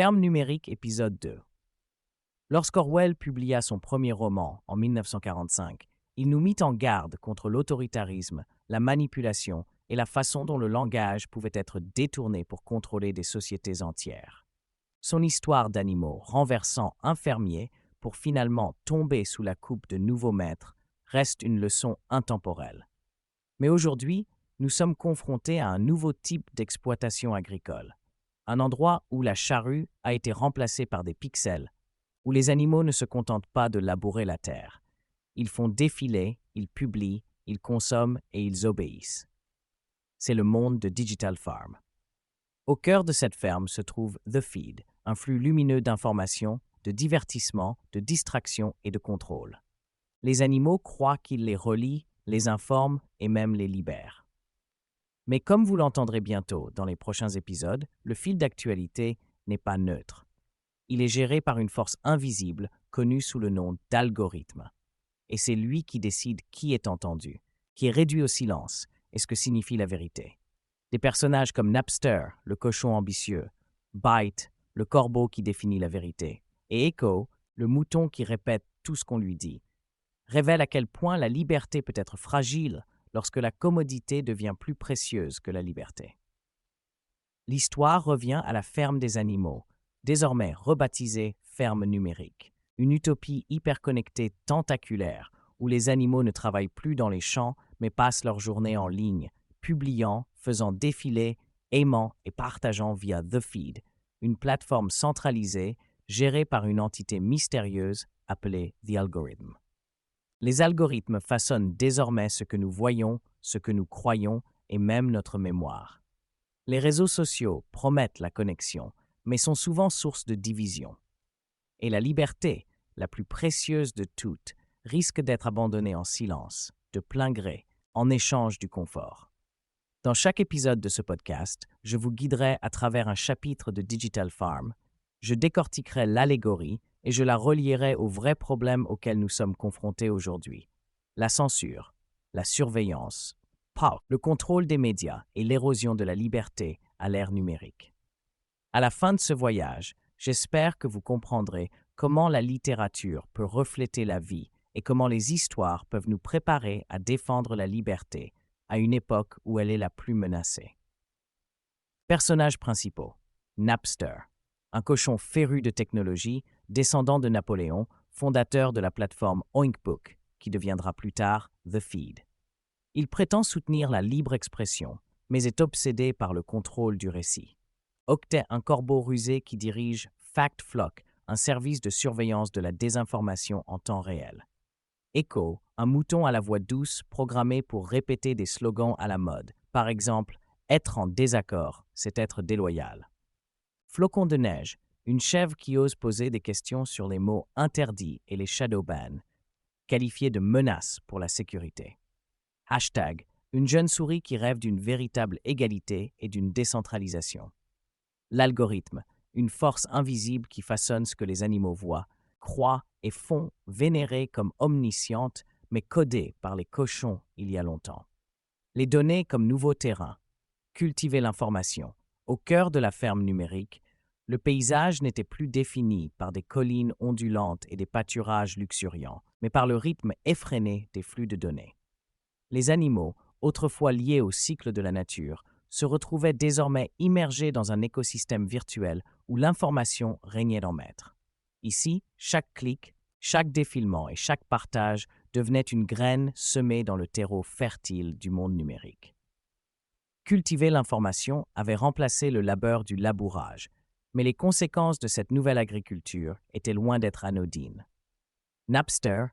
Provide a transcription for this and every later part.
Ferme numérique, épisode 2. Lorsqu'Orwell publia son premier roman en 1945, il nous mit en garde contre l'autoritarisme, la manipulation et la façon dont le langage pouvait être détourné pour contrôler des sociétés entières. Son histoire d'animaux renversant un fermier pour finalement tomber sous la coupe de nouveaux maîtres reste une leçon intemporelle. Mais aujourd'hui, nous sommes confrontés à un nouveau type d'exploitation agricole. Un endroit où la charrue a été remplacée par des pixels, où les animaux ne se contentent pas de labourer la terre. Ils font défiler, ils publient, ils consomment et ils obéissent. C'est le monde de Digital Farm. Au cœur de cette ferme se trouve The Feed, un flux lumineux d'informations, de divertissement, de distraction et de contrôle. Les animaux croient qu'ils les relient, les informent et même les libèrent. Mais comme vous l'entendrez bientôt dans les prochains épisodes, le fil d'actualité n'est pas neutre. Il est géré par une force invisible connue sous le nom d'algorithme. Et c'est lui qui décide qui est entendu, qui est réduit au silence et ce que signifie la vérité. Des personnages comme Napster, le cochon ambitieux, Byte, le corbeau qui définit la vérité, et Echo, le mouton qui répète tout ce qu'on lui dit, révèlent à quel point la liberté peut être fragile lorsque la commodité devient plus précieuse que la liberté. L'histoire revient à la ferme des animaux, désormais rebaptisée ferme numérique, une utopie hyperconnectée tentaculaire où les animaux ne travaillent plus dans les champs mais passent leur journée en ligne, publiant, faisant défiler, aimant et partageant via The Feed, une plateforme centralisée gérée par une entité mystérieuse appelée The Algorithm. Les algorithmes façonnent désormais ce que nous voyons, ce que nous croyons et même notre mémoire. Les réseaux sociaux promettent la connexion, mais sont souvent source de division. Et la liberté, la plus précieuse de toutes, risque d'être abandonnée en silence, de plein gré, en échange du confort. Dans chaque épisode de ce podcast, je vous guiderai à travers un chapitre de Digital Farm, je décortiquerai l'allégorie et je la relierai aux vrais problèmes auxquels nous sommes confrontés aujourd'hui. La censure, la surveillance, le contrôle des médias et l'érosion de la liberté à l'ère numérique. À la fin de ce voyage, j'espère que vous comprendrez comment la littérature peut refléter la vie et comment les histoires peuvent nous préparer à défendre la liberté à une époque où elle est la plus menacée. Personnages principaux. Napster, un cochon féru de technologie, descendant de Napoléon, fondateur de la plateforme Oinkbook, qui deviendra plus tard The Feed. Il prétend soutenir la libre expression, mais est obsédé par le contrôle du récit. Octet, un corbeau rusé qui dirige FactFlock, un service de surveillance de la désinformation en temps réel. Echo, un mouton à la voix douce programmé pour répéter des slogans à la mode. Par exemple, « Être en désaccord, c'est être déloyal ». Flocon de neige, une chèvre qui ose poser des questions sur les mots interdits et les shadow bans, qualifiés de menaces pour la sécurité. Hashtag, une jeune souris qui rêve d'une véritable égalité et d'une décentralisation. L'algorithme, une force invisible qui façonne ce que les animaux voient, croient et font, vénérée comme omnisciente, mais codée par les cochons il y a longtemps. Les données comme nouveau terrain, cultiver l'information. Au cœur de la ferme numérique, le paysage n'était plus défini par des collines ondulantes et des pâturages luxuriants, mais par le rythme effréné des flux de données. Les animaux, autrefois liés au cycle de la nature, se retrouvaient désormais immergés dans un écosystème virtuel où l'information régnait en maître. Ici, chaque clic, chaque défilement et chaque partage devenait une graine semée dans le terreau fertile du monde numérique. Cultiver l'information avait remplacé le labeur du labourage, mais les conséquences de cette nouvelle agriculture étaient loin d'être anodines. Napster,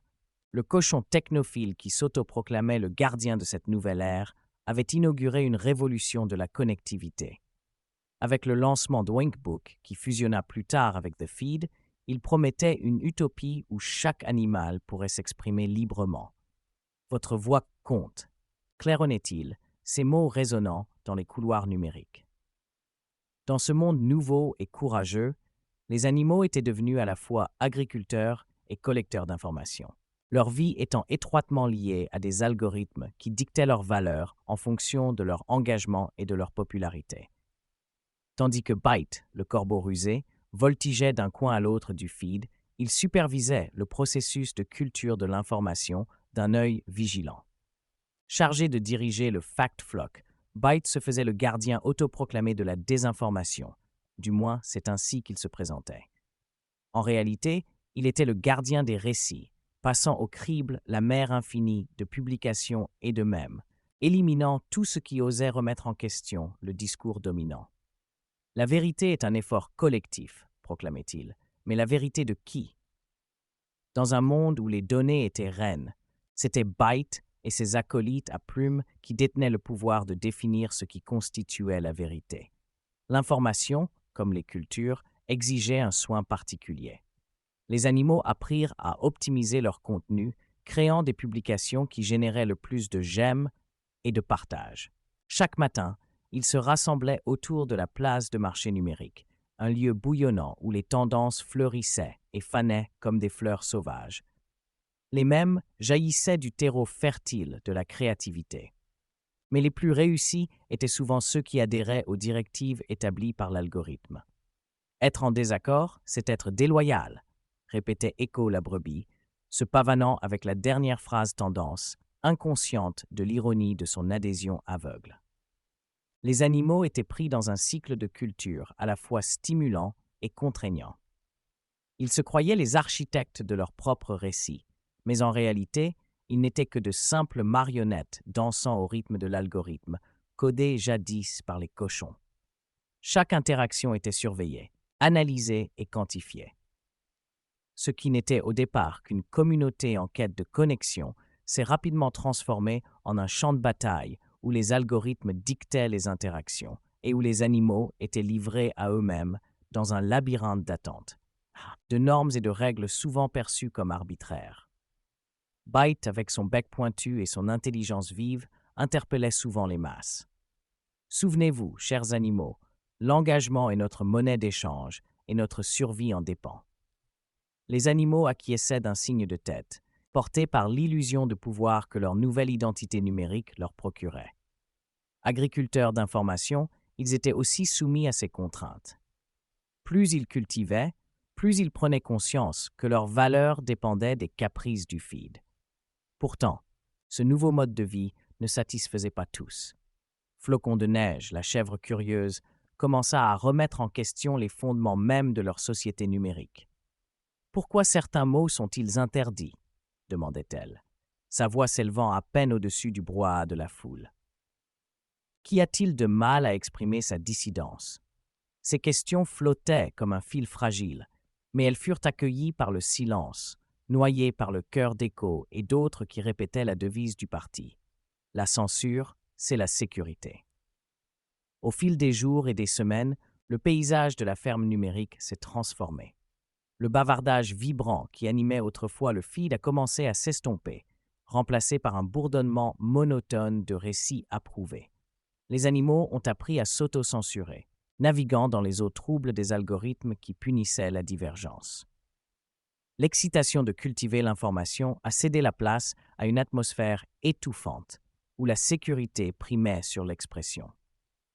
le cochon technophile qui s'autoproclamait le gardien de cette nouvelle ère, avait inauguré une révolution de la connectivité. Avec le lancement d'Oinkbook, qui fusionna plus tard avec The Feed, il promettait une utopie où chaque animal pourrait s'exprimer librement. Votre voix compte, claironnait-il, ces mots résonnant dans les couloirs numériques. Dans ce monde nouveau et courageux, les animaux étaient devenus à la fois agriculteurs et collecteurs d'informations, leur vie étant étroitement liée à des algorithmes qui dictaient leurs valeurs en fonction de leur engagement et de leur popularité. Tandis que Byte, le corbeau rusé, voltigeait d'un coin à l'autre du feed, il supervisait le processus de culture de l'information d'un œil vigilant. Chargé de diriger le fact flock, Byte se faisait le gardien autoproclamé de la désinformation. Du moins, c'est ainsi qu'il se présentait. En réalité, il était le gardien des récits, passant au crible la mer infinie de publications et de mèmes, éliminant tout ce qui osait remettre en question le discours dominant. La vérité est un effort collectif, proclamait-il, mais la vérité de qui? Dans un monde où les données étaient reines, c'était Byte et ses acolytes à plumes qui détenaient le pouvoir de définir ce qui constituait la vérité. L'information, comme les cultures, exigeait un soin particulier. Les animaux apprirent à optimiser leur contenu, créant des publications qui généraient le plus de j'aime et de partage. Chaque matin, ils se rassemblaient autour de la place de marché numérique, un lieu bouillonnant où les tendances fleurissaient et fanaient comme des fleurs sauvages. Les mèmes jaillissaient du terreau fertile de la créativité. Mais les plus réussis étaient souvent ceux qui adhéraient aux directives établies par l'algorithme. Être en désaccord, c'est être déloyal, répétait Echo la brebis, se pavanant avec la dernière phrase tendance, inconsciente de l'ironie de son adhésion aveugle. Les animaux étaient pris dans un cycle de culture à la fois stimulant et contraignant. Ils se croyaient les architectes de leur propre récit, mais en réalité, ils n'étaient que de simples marionnettes dansant au rythme de l'algorithme, codées jadis par les cochons. Chaque interaction était surveillée, analysée et quantifiée. Ce qui n'était au départ qu'une communauté en quête de connexion s'est rapidement transformé en un champ de bataille où les algorithmes dictaient les interactions et où les animaux étaient livrés à eux-mêmes dans un labyrinthe d'attente, de normes et de règles souvent perçues comme arbitraires. Byte, avec son bec pointu et son intelligence vive, interpellait souvent les masses. Souvenez-vous, chers animaux, l'engagement est notre monnaie d'échange et notre survie en dépend. Les animaux acquiesçaient d'un signe de tête, portés par l'illusion de pouvoir que leur nouvelle identité numérique leur procurait. Agriculteurs d'information, ils étaient aussi soumis à ces contraintes. Plus ils cultivaient, plus ils prenaient conscience que leur valeur dépendait des caprices du feed. Pourtant, ce nouveau mode de vie ne satisfaisait pas tous. Flocon de neige, la chèvre curieuse, commença à remettre en question les fondements mêmes de leur société numérique. « Pourquoi certains mots sont-ils interdits ?» demandait-elle, sa voix s'élevant à peine au-dessus du brouhaha de la foule. Qu'y a-t-il de mal à exprimer sa dissidence? Ces questions flottaient comme un fil fragile, mais elles furent accueillies par le silence, noyées par le chœur d'Echo et d'autres qui répétaient la devise du parti. La censure, c'est la sécurité. Au fil des jours et des semaines, le paysage de la ferme numérique s'est transformé. Le bavardage vibrant qui animait autrefois le feed a commencé à s'estomper, remplacé par un bourdonnement monotone de récits approuvés. Les animaux ont appris à s'auto-censurer, naviguant dans les eaux troubles des algorithmes qui punissaient la divergence. L'excitation de cultiver l'information a cédé la place à une atmosphère étouffante, où la sécurité primait sur l'expression.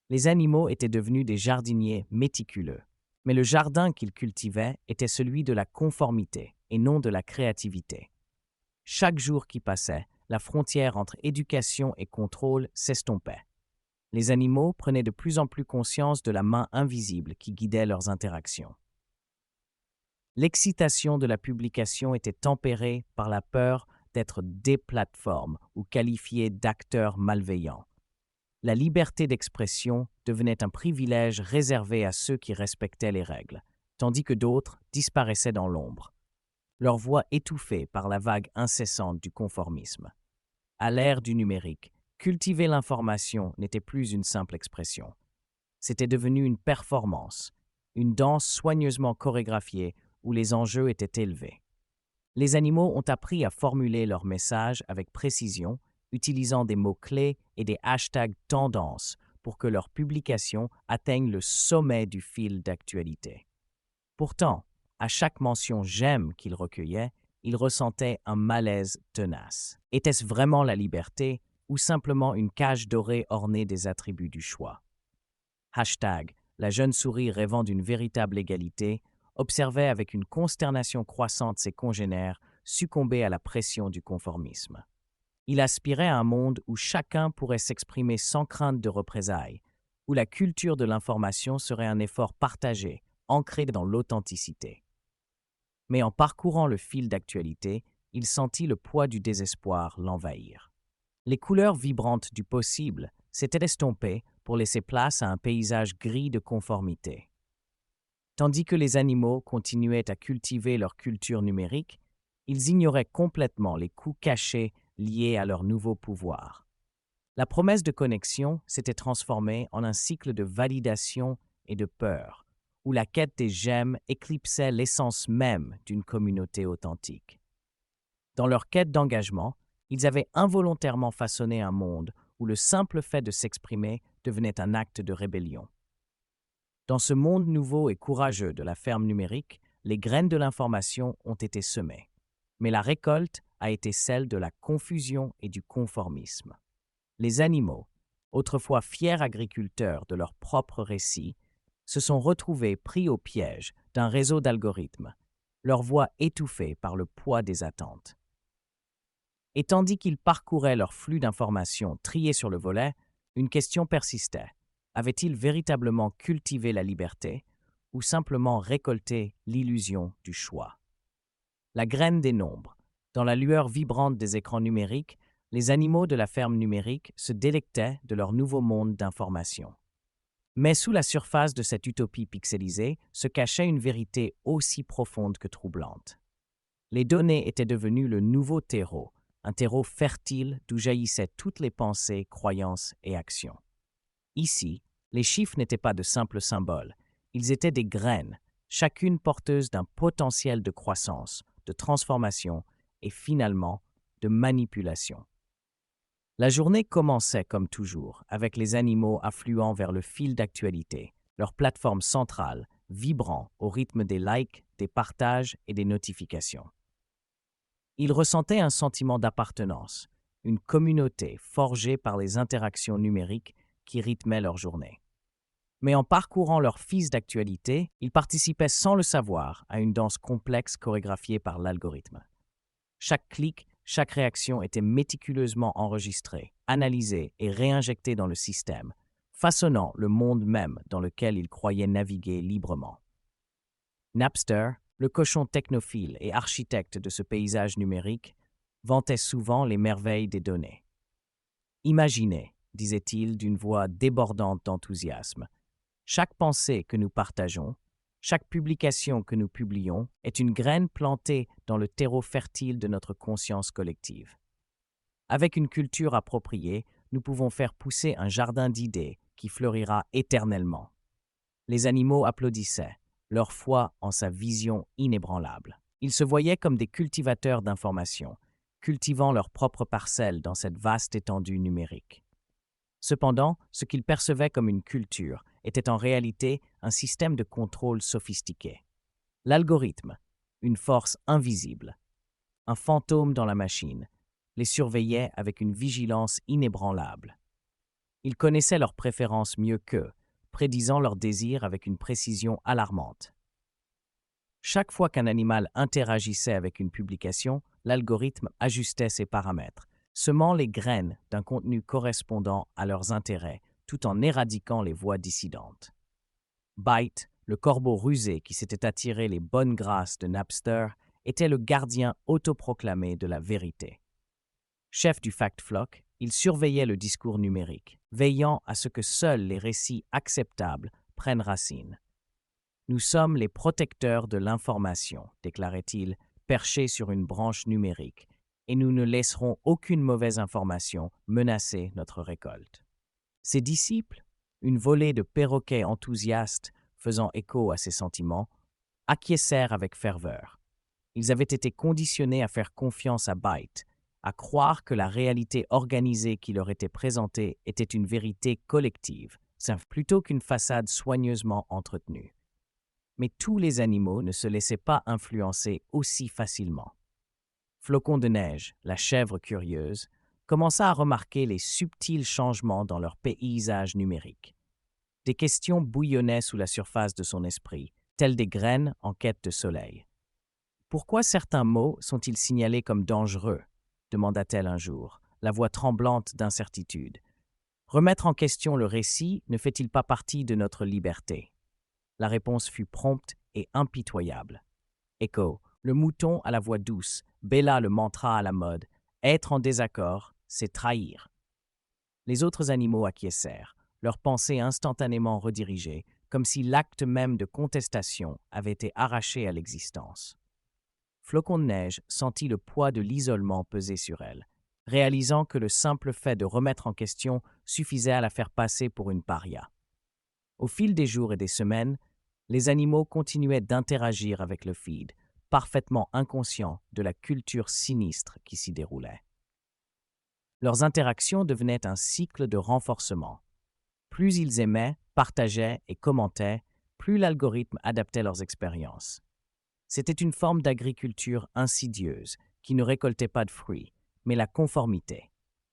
Les animaux étaient devenus des jardiniers méticuleux, mais le jardin qu'ils cultivaient était celui de la conformité et non de la créativité. Chaque jour qui passait, la frontière entre éducation et contrôle s'estompait. Les animaux prenaient de plus en plus conscience de la main invisible qui guidait leurs interactions. L'excitation de la publication était tempérée par la peur d'être déplatformés ou qualifiés d'acteurs malveillants. La liberté d'expression devenait un privilège réservé à ceux qui respectaient les règles, tandis que d'autres disparaissaient dans l'ombre, leur voix étouffée par la vague incessante du conformisme. À l'ère du numérique, cultiver l'information n'était plus une simple expression. C'était devenu une performance, une danse soigneusement chorégraphiée où les enjeux étaient élevés. Les animaux ont appris à formuler leurs messages avec précision, utilisant des mots-clés et des hashtags tendances pour que leurs publications atteignent le sommet du fil d'actualité. Pourtant, à chaque mention « j'aime » qu'ils recueillaient, ils ressentaient un malaise tenace. Était-ce vraiment la liberté ou simplement une cage dorée ornée des attributs du choix? Hashtag, la jeune souris rêvant d'une véritable égalité observait avec une consternation croissante ses congénères succomber à la pression du conformisme. Il aspirait à un monde où chacun pourrait s'exprimer sans crainte de représailles, où la culture de l'information serait un effort partagé, ancré dans l'authenticité. Mais en parcourant le fil d'actualité, il sentit le poids du désespoir l'envahir. Les couleurs vibrantes du possible s'étaient estompées pour laisser place à un paysage gris de conformité. Tandis que les animaux continuaient à cultiver leur culture numérique, ils ignoraient complètement les coûts cachés liés à leur nouveau pouvoir. La promesse de connexion s'était transformée en un cycle de validation et de peur, où la quête des j'aime éclipsait l'essence même d'une communauté authentique. Dans leur quête d'engagement, ils avaient involontairement façonné un monde où le simple fait de s'exprimer devenait un acte de rébellion. Dans ce monde nouveau et courageux de la ferme numérique, les graines de l'information ont été semées. Mais la récolte a été celle de la confusion et du conformisme. Les animaux, autrefois fiers agriculteurs de leur propre récit, se sont retrouvés pris au piège d'un réseau d'algorithmes, leur voix étouffée par le poids des attentes. Et tandis qu'ils parcouraient leur flux d'informations triées sur le volet, une question persistait. Avait-il véritablement cultivé la liberté ou simplement récolté l'illusion du choix? La graine des nombres. Dans la lueur vibrante des écrans numériques, les animaux de la ferme numérique se délectaient de leur nouveau monde d'information. Mais sous la surface de cette utopie pixelisée se cachait une vérité aussi profonde que troublante. Les données étaient devenues le nouveau terreau, un terreau fertile d'où jaillissaient toutes les pensées, croyances et actions. Ici, les chiffres n'étaient pas de simples symboles, ils étaient des graines, chacune porteuse d'un potentiel de croissance, de transformation et finalement de manipulation. La journée commençait comme toujours, avec les animaux affluant vers le fil d'actualité, leur plateforme centrale, vibrant au rythme des likes, des partages et des notifications. Ils ressentaient un sentiment d'appartenance, une communauté forgée par les interactions numériques qui rythmaient leur journée. Mais en parcourant leur fil d'actualité, ils participaient sans le savoir à une danse complexe chorégraphiée par l'algorithme. Chaque clic, chaque réaction était méticuleusement enregistrée, analysée et réinjectée dans le système, façonnant le monde même dans lequel ils croyaient naviguer librement. Napster, le cochon technophile et architecte de ce paysage numérique, vantait souvent les merveilles des données. « Imaginez, disait-il d'une voix débordante d'enthousiasme, chaque pensée que nous partageons, chaque publication que nous publions est une graine plantée dans le terreau fertile de notre conscience collective. Avec une culture appropriée, nous pouvons faire pousser un jardin d'idées qui fleurira éternellement. » Les animaux applaudissaient, leur foi en sa vision inébranlable. Ils se voyaient comme des cultivateurs d'informations, cultivant leur propre parcelle dans cette vaste étendue numérique. Cependant, ce qu'ils percevaient comme une culture était en réalité un système de contrôle sophistiqué. L'algorithme, une force invisible, un fantôme dans la machine, les surveillait avec une vigilance inébranlable. Ils connaissaient leurs préférences mieux qu'eux, prédisant leurs désirs avec une précision alarmante. Chaque fois qu'un animal interagissait avec une publication, l'algorithme ajustait ses paramètres, semant les graines d'un contenu correspondant à leurs intérêts, tout en éradiquant les voix dissidentes. Byte, le corbeau rusé qui s'était attiré les bonnes grâces de Napster, était le gardien autoproclamé de la vérité. Chef du fact-flock, il surveillait le discours numérique, veillant à ce que seuls les récits acceptables prennent racine. « Nous sommes les protecteurs de l'information », déclarait-il, perché sur une branche numérique, et nous ne laisserons aucune mauvaise information menacer notre récolte. Ses disciples, une volée de perroquets enthousiastes faisant écho à ses sentiments, acquiescèrent avec ferveur. Ils avaient été conditionnés à faire confiance à Byte, à croire que la réalité organisée qui leur était présentée était une vérité collective, plutôt qu'une façade soigneusement entretenue. Mais tous les animaux ne se laissaient pas influencer aussi facilement. Flocon de neige, la chèvre curieuse, commença à remarquer les subtils changements dans leur paysage numérique. Des questions bouillonnaient sous la surface de son esprit, tels des graines en quête de soleil. Pourquoi certains mots sont-ils signalés comme dangereux demanda-t-elle un jour, la voix tremblante d'incertitude. Remettre en question le récit ne fait-il pas partie de notre liberté? La réponse fut prompte et impitoyable. Echo, le mouton à la voix douce, bêla le mantra à la mode. Être en désaccord, c'est trahir. Les autres animaux acquiescèrent, leurs pensées instantanément redirigées, comme si l'acte même de contestation avait été arraché à l'existence. Flocon de neige sentit le poids de l'isolement peser sur elle, réalisant que le simple fait de remettre en question suffisait à la faire passer pour une paria. Au fil des jours et des semaines, les animaux continuaient d'interagir avec le feed, parfaitement inconscients de la culture sinistre qui s'y déroulait. Leurs interactions devenaient un cycle de renforcement. Plus ils aimaient, partageaient et commentaient, plus l'algorithme adaptait leurs expériences. C'était une forme d'agriculture insidieuse qui ne récoltait pas de fruits, mais la conformité.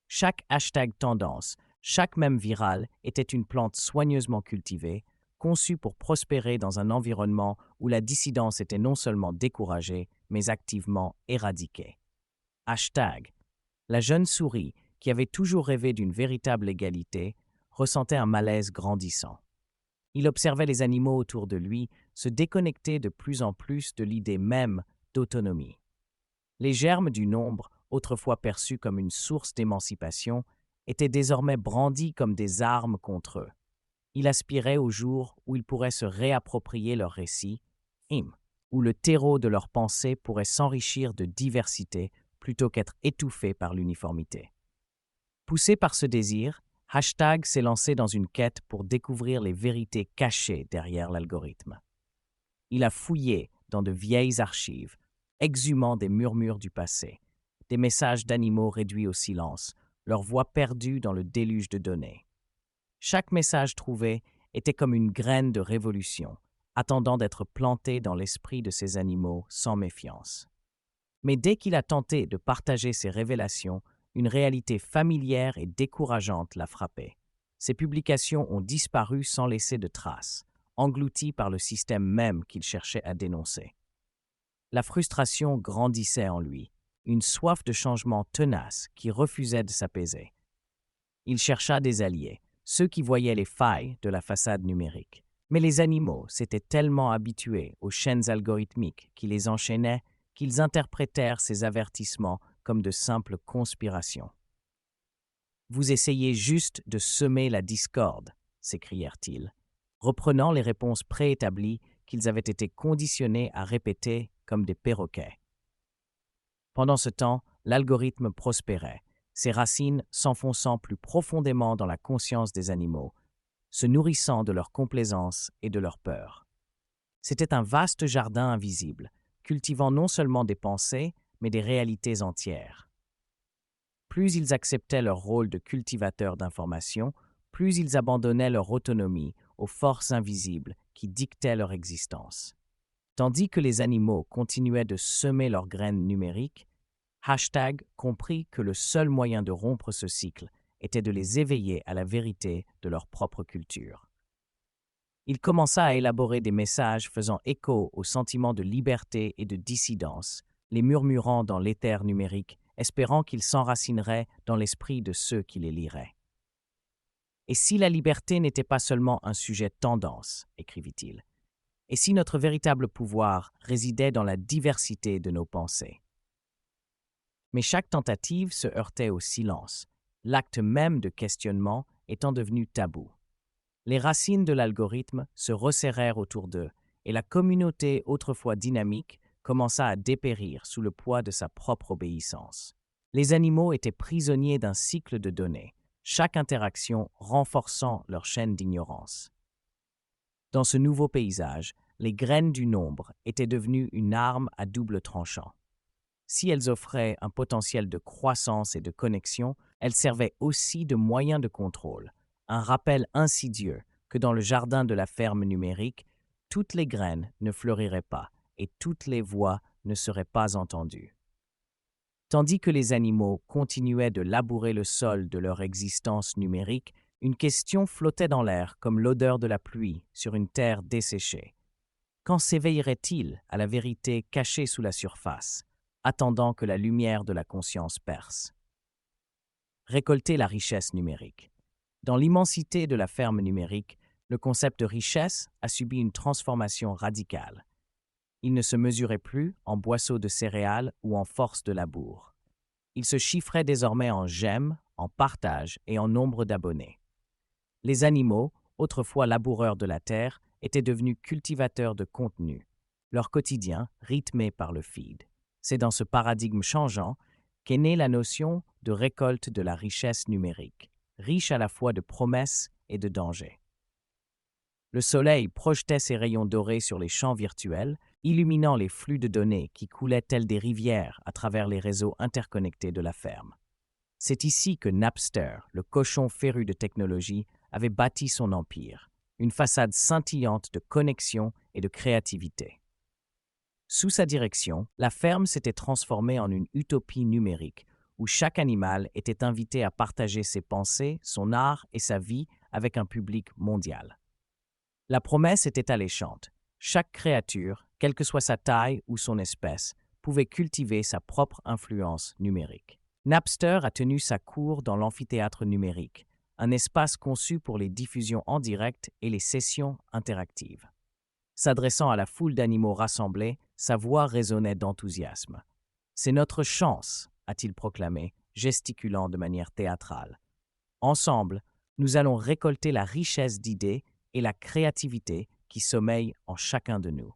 Chaque hashtag tendance, chaque mème viral était une plante soigneusement cultivée, conçue pour prospérer dans un environnement où la dissidence était non seulement découragée, mais activement éradiquée. Hashtag. La jeune souris, qui avait toujours rêvé d'une véritable égalité, ressentait un malaise grandissant. Il observait les animaux autour de lui se déconnecter de plus en plus de l'idée même d'autonomie. Les germes du nombre, autrefois perçus comme une source d'émancipation, étaient désormais brandis comme des armes contre eux. Il aspirait au jour où ils pourraient se réapproprier leur récit, où le terreau de leurs pensées pourrait s'enrichir de diversité plutôt qu'être étouffé par l'uniformité. Poussé par ce désir, Hashtag s'est lancé dans une quête pour découvrir les vérités cachées derrière l'algorithme. Il a fouillé dans de vieilles archives, exhumant des murmures du passé, des messages d'animaux réduits au silence, leurs voix perdues dans le déluge de données. Chaque message trouvé était comme une graine de révolution, attendant d'être plantée dans l'esprit de ces animaux sans méfiance. Mais dès qu'il a tenté de partager ses révélations, une réalité familière et décourageante l'a frappé. Ses publications ont disparu sans laisser de traces, englouties par le système même qu'il cherchait à dénoncer. La frustration grandissait en lui, une soif de changement tenace qui refusait de s'apaiser. Il chercha des alliés, ceux qui voyaient les failles de la façade numérique. Mais les animaux s'étaient tellement habitués aux chaînes algorithmiques qui les enchaînaient qu'ils interprétèrent ces avertissements comme de simples conspirations. « Vous essayez juste de semer la discorde », s'écrièrent-ils, reprenant les réponses préétablies qu'ils avaient été conditionnés à répéter comme des perroquets. Pendant ce temps, l'algorithme prospérait, ses racines s'enfonçant plus profondément dans la conscience des animaux, se nourrissant de leur complaisance et de leur peur. C'était un vaste jardin invisible, cultivant non seulement des pensées, mais des réalités entières. Plus ils acceptaient leur rôle de cultivateurs d'informations, plus ils abandonnaient leur autonomie aux forces invisibles qui dictaient leur existence. Tandis que les animaux continuaient de semer leurs graines numériques, Hashtag comprit que le seul moyen de rompre ce cycle était de les éveiller à la vérité de leur propre culture. Il commença à élaborer des messages faisant écho aux sentiments de liberté et de dissidence, les murmurant dans l'éther numérique, espérant qu'ils s'enracineraient dans l'esprit de ceux qui les liraient. « Et si la liberté n'était pas seulement un sujet de tendance, écrivit-il, et si notre véritable pouvoir résidait dans la diversité de nos pensées ?» Mais chaque tentative se heurtait au silence, l'acte même de questionnement étant devenu tabou. Les racines de l'algorithme se resserrèrent autour d'eux et la communauté autrefois dynamique commença à dépérir sous le poids de sa propre obéissance. Les animaux étaient prisonniers d'un cycle de données, chaque interaction renforçant leur chaîne d'ignorance. Dans ce nouveau paysage, les graines du nombre étaient devenues une arme à double tranchant. Si elles offraient un potentiel de croissance et de connexion, elles servaient aussi de moyen de contrôle, un rappel insidieux que dans le jardin de la ferme numérique, toutes les graines ne fleuriraient pas et toutes les voix ne seraient pas entendues. Tandis que les animaux continuaient de labourer le sol de leur existence numérique, une question flottait dans l'air comme l'odeur de la pluie sur une terre desséchée. Quand s'éveillerait-il à la vérité cachée sous la surface, attendant que la lumière de la conscience perce? Récolter la richesse numérique. Dans l'immensité de la ferme numérique, le concept de richesse a subi une transformation radicale. Il ne se mesurait plus en boisseaux de céréales ou en force de labour. Il se chiffrait désormais en j'aime, en partage et en nombre d'abonnés. Les animaux, autrefois laboureurs de la terre, étaient devenus cultivateurs de contenu, leur quotidien rythmé par le feed. C'est dans ce paradigme changeant qu'est née la notion de récolte de la richesse numérique, riche à la fois de promesses et de dangers. Le soleil projetait ses rayons dorés sur les champs virtuels, illuminant les flux de données qui coulaient tels des rivières à travers les réseaux interconnectés de la ferme. C'est ici que Napster, le cochon féru de technologie, avait bâti son empire, une façade scintillante de connexion et de créativité. Sous sa direction, la ferme s'était transformée en une utopie numérique, où chaque animal était invité à partager ses pensées, son art et sa vie avec un public mondial. La promesse était alléchante. Chaque créature, quelle que soit sa taille ou son espèce, pouvait cultiver sa propre influence numérique. Napster a tenu sa cour dans l'amphithéâtre numérique, un espace conçu pour les diffusions en direct et les sessions interactives. S'adressant à la foule d'animaux rassemblés, sa voix résonnait d'enthousiasme. « C'est notre chance », a-t-il proclamé, gesticulant de manière théâtrale. Ensemble, nous allons récolter la richesse d'idées et la créativité qui sommeille en chacun de nous.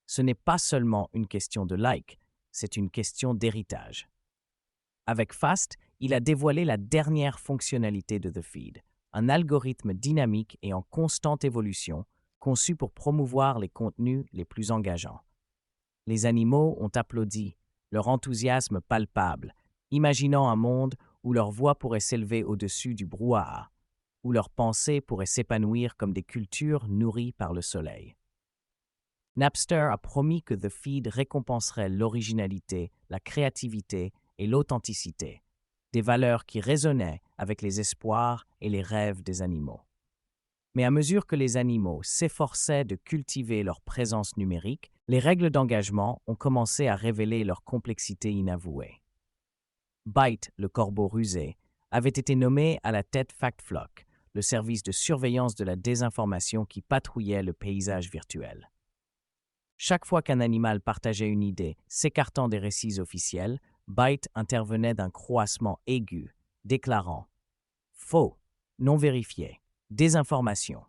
Ce n'est pas seulement une question de like, c'est une question d'héritage. Avec Fast, il a dévoilé la dernière fonctionnalité de The Feed, un algorithme dynamique et en constante évolution, conçu pour promouvoir les contenus les plus engageants. Les animaux ont applaudi, leur enthousiasme palpable, imaginant un monde où leur voix pourrait s'élever au-dessus du brouhaha, où leurs pensées pourraient s'épanouir comme des cultures nourries par le soleil. Napster a promis que The Feed récompenserait l'originalité, la créativité et l'authenticité, des valeurs qui résonnaient avec les espoirs et les rêves des animaux. Mais à mesure que les animaux s'efforçaient de cultiver leur présence numérique, les règles d'engagement ont commencé à révéler leur complexité inavouée. Byte, le corbeau rusé, avait été nommé à la tête FactFlock, le service de surveillance de la désinformation qui patrouillait le paysage virtuel. Chaque fois qu'un animal partageait une idée s'écartant des récits officiels, Byte intervenait d'un croassement aigu, déclarant « faux, non vérifié, désinformation ».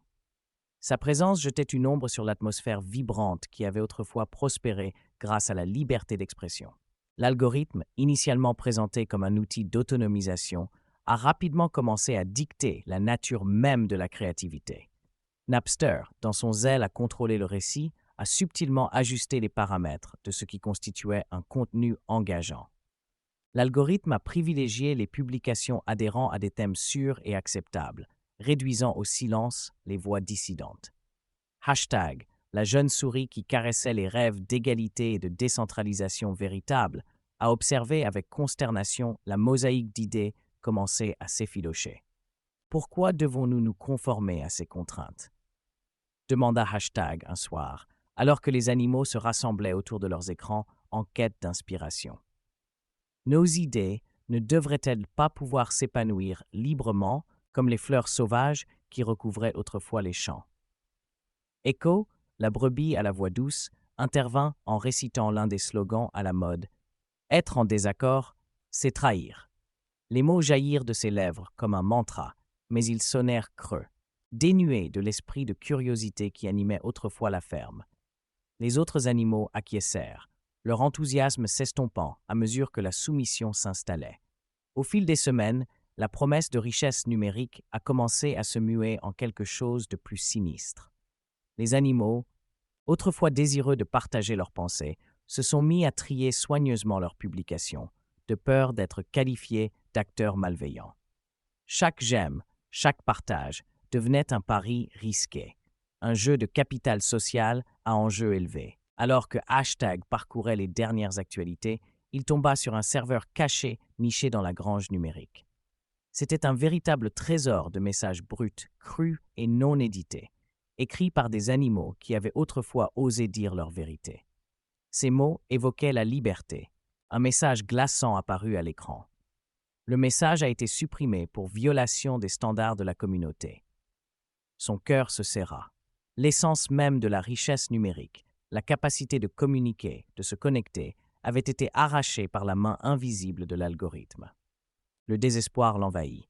Sa présence jetait une ombre sur l'atmosphère vibrante qui avait autrefois prospéré grâce à la liberté d'expression. L'algorithme, initialement présenté comme un outil d'autonomisation, a rapidement commencé à dicter la nature même de la créativité. Napster, dans son zèle à contrôler le récit, a subtilement ajusté les paramètres de ce qui constituait un contenu engageant. L'algorithme a privilégié les publications adhérant à des thèmes sûrs et acceptables, réduisant au silence les voix dissidentes. Hashtag, la jeune souris qui caressait les rêves d'égalité et de décentralisation véritable, a observé avec consternation la mosaïque d'idées commencer à s'effilocher. Pourquoi devons-nous nous conformer à ces contraintes? Demanda Hashtag un soir, alors que les animaux se rassemblaient autour de leurs écrans en quête d'inspiration. Nos idées ne devraient-elles pas pouvoir s'épanouir librement comme les fleurs sauvages qui recouvraient autrefois les champs? Echo, la brebis à la voix douce, intervint en récitant l'un des slogans à la mode. « Être en désaccord, c'est trahir ». Les mots jaillirent de ses lèvres comme un mantra, mais ils sonnèrent creux, dénués de l'esprit de curiosité qui animait autrefois la ferme. Les autres animaux acquiescèrent, leur enthousiasme s'estompant à mesure que la soumission s'installait. Au fil des semaines, la promesse de richesse numérique a commencé à se muer en quelque chose de plus sinistre. Les animaux, autrefois désireux de partager leurs pensées, se sont mis à trier soigneusement leurs publications, de peur d'être qualifiés d'acteurs malveillants. Chaque j'aime, chaque partage devenait un pari risqué, un jeu de capital social à enjeu élevé. Alors que Hashtag parcourait les dernières actualités, il tomba sur un serveur caché niché dans la grange numérique. C'était un véritable trésor de messages bruts, crus et non édités. écrits par des animaux qui avaient autrefois osé dire leur vérité. Ces mots évoquaient la liberté. Un message glaçant apparut à l'écran. Le message a été supprimé pour violation des standards de la communauté. Son cœur se serra. L'essence même de la richesse numérique, la capacité de communiquer, de se connecter, avait été arrachée par la main invisible de l'algorithme. Le désespoir l'envahit.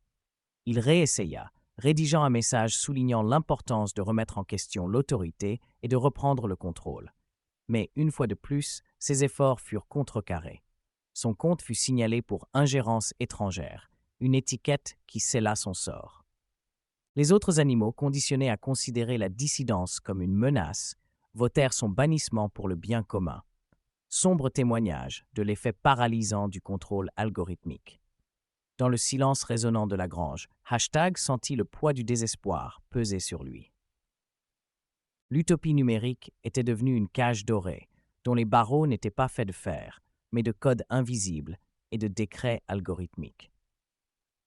Il réessaya, rédigeant un message soulignant l'importance de remettre en question l'autorité et de reprendre le contrôle. Mais une fois de plus, ses efforts furent contrecarrés. Son compte fut signalé pour ingérence étrangère, une étiquette qui scella son sort. Les autres animaux, conditionnés à considérer la dissidence comme une menace, votèrent son bannissement pour le bien commun. Sombre témoignage de l'effet paralysant du contrôle algorithmique. Dans le silence résonnant de la grange, Hashtag sentit le poids du désespoir peser sur lui. L'utopie numérique était devenue une cage dorée, dont les barreaux n'étaient pas faits de fer, mais de codes invisibles et de décrets algorithmiques.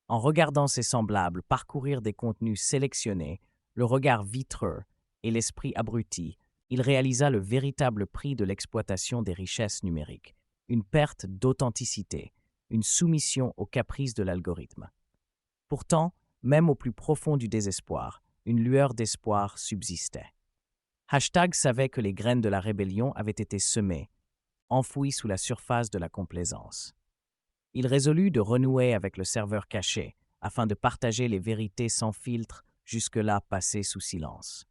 En regardant ses semblables parcourir des contenus sélectionnés, le regard vitreux et l'esprit abruti, il réalisa le véritable prix de l'exploitation des richesses numériques, une perte d'authenticité, une soumission aux caprices de l'algorithme. Pourtant, même au plus profond du désespoir, une lueur d'espoir subsistait. Hashtag savait que les graines de la rébellion avaient été semées, enfouies sous la surface de la complaisance. Il résolut de renouer avec le serveur caché, afin de partager les vérités sans filtre jusque-là passées sous silence.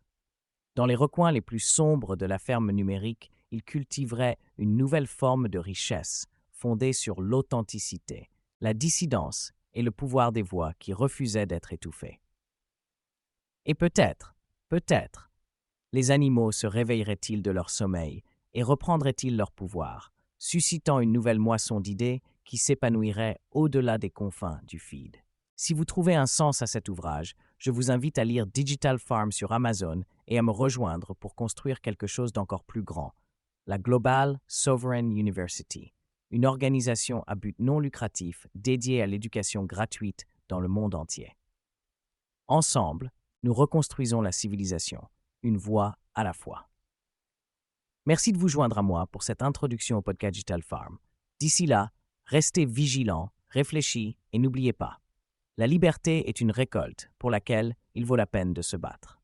Dans les recoins les plus sombres de la ferme numérique, il cultiverait une nouvelle forme de richesse, fondée sur l'authenticité, la dissidence et le pouvoir des voix qui refusaient d'être étouffées. Et peut-être, les animaux se réveilleraient-ils de leur sommeil et reprendraient-ils leur pouvoir, suscitant une nouvelle moisson d'idées qui s'épanouirait au-delà des confins du feed. Si vous trouvez un sens à cet ouvrage, je vous invite à lire Digital Farm sur Amazon et à me rejoindre pour construire quelque chose d'encore plus grand, la Global Sovereign University, une organisation à but non lucratif dédiée à l'éducation gratuite dans le monde entier. Ensemble, nous reconstruisons la civilisation, une voix à la fois. Merci de vous joindre à moi pour cette introduction au podcast Digital Farm. D'ici là, restez vigilants, réfléchis et n'oubliez pas, la liberté est une récolte pour laquelle il vaut la peine de se battre.